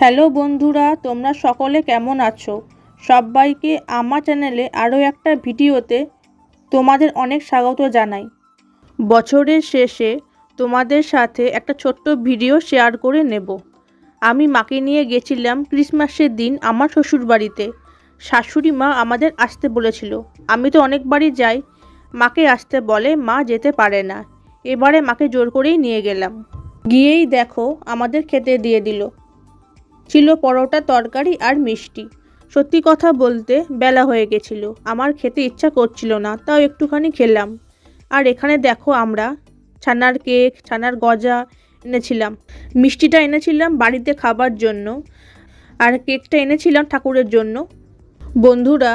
Hello বন্ধুরা, তোমরা সকলে কেমন আছো? সবাইকে আমার চ্যানেলে আরও একটা ভিডিওতে তোমাদের অনেক স্বাগত জানাই। বছরের শেষে তোমাদের সাথে একটা ছোট্ট ভিডিও শেয়ার করে নেব। আমি মাকে নিয়ে গেছিলাম ক্রিসমাসের দিন আমার শ্বশুরবাড়িতে। শাশুড়ি মা আমাদের আসতে বলেছিল। আমি তো অনেকবারই যাই, মাকে আসতে বলে, মা যেতে পারে না। এবারে মাকে জোর করেই নিয়ে গেলাম। গিয়েই দেখো আমাদের খেতে দিয়ে দিল। ছিল পরোটা, তরকারি আর মিষ্টি। সত্যি কথা বলতে বেলা হয়ে গেছিল, আমার খেতে ইচ্ছা করছিল না, তাও একটুখানি খেলাম। আর এখানে দেখো আমরা ছানার কেক, ছানার গজা এনেছিলাম। মিষ্টিটা এনেছিলাম বাড়িতে খাবার জন্য, আর কেকটা এনেছিলাম ঠাকুরের জন্য। বন্ধুরা,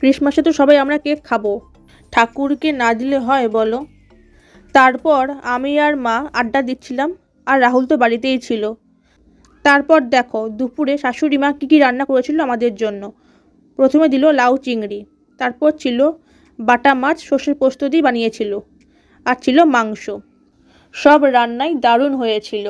ক্রিসমাসে তো সবাই আমরা কেক খাবো, ঠাকুরকে না দিলে হয় বলো? তারপর আমি আর মা আড্ডা দিচ্ছিলাম, আর রাহুল তো বাড়িতেই ছিল। তারপর দেখো দুপুরে শাশুড়ি মা কী রান্না করেছিল আমাদের জন্য। প্রথমে দিল লাউ চিংড়ি, তারপর ছিল বাটা মাছ সর্ষের পোস্ত দিয়ে বানিয়েছিল, আর ছিল মাংস। সব রান্নাই দারুণ হয়েছিল।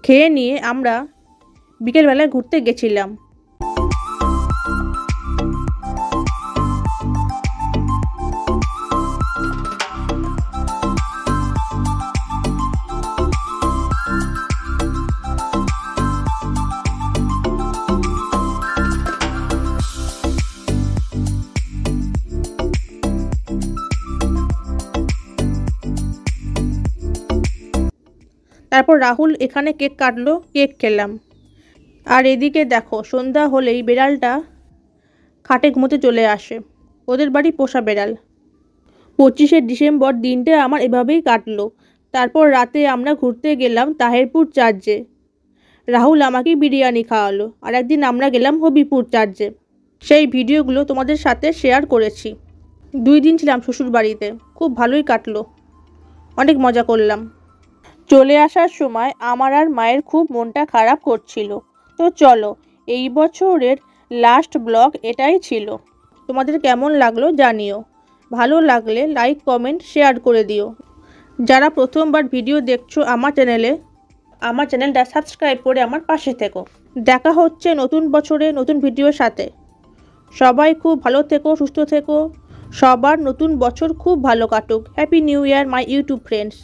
খেয়ে নিয়ে আমরা বিকেলবেলায় ঘুরতে গেছিলাম। তারপর রাহুল এখানে কেক কাটলো, কেক খেলাম। আর এদিকে দেখো সন্ধ্যা হলেই বেড়ালটা খাটে ঘুমোতে চলে আসে। ওদের বাড়ি পোষা বেড়াল। 25শে ডিসেম্বর দিনটা আমার এভাবেই কাটলো। তারপর রাতে আমরা ঘুরতে গেলাম তাহেরপুর চার্চে। রাহুল আমাকে বিরিয়ানি খাওয়ালো, আর একদিন আমরা গেলাম হবিপুর চার্চে। সেই ভিডিওগুলো তোমাদের সাথে শেয়ার করেছি। 2 দিন ছিলাম শ্বশুর বাড়িতে, খুব ভালোই কাটলো, অনেক মজা করলাম। চলে আসার সময় আমার আর মায়ের খুব মনটা খারাপ করছিল। তো চলো, এই বছরের লাস্ট ব্লগ এটাই ছিল। তোমাদের কেমন লাগলো জানিও। ভালো লাগলে লাইক, কমেন্ট, শেয়ার করে দিও। যারা প্রথমবার ভিডিও দেখছো আমার চ্যানেলটা সাবস্ক্রাইব করে আমার পাশে থেকো। দেখা হচ্ছে নতুন বছরে নতুন ভিডিওর সাথে। সবাই খুব ভালো থেকো, সুস্থ থেকো। সবার নতুন বছর খুব ভালো কাটুক। Happy new year my YouTube friends.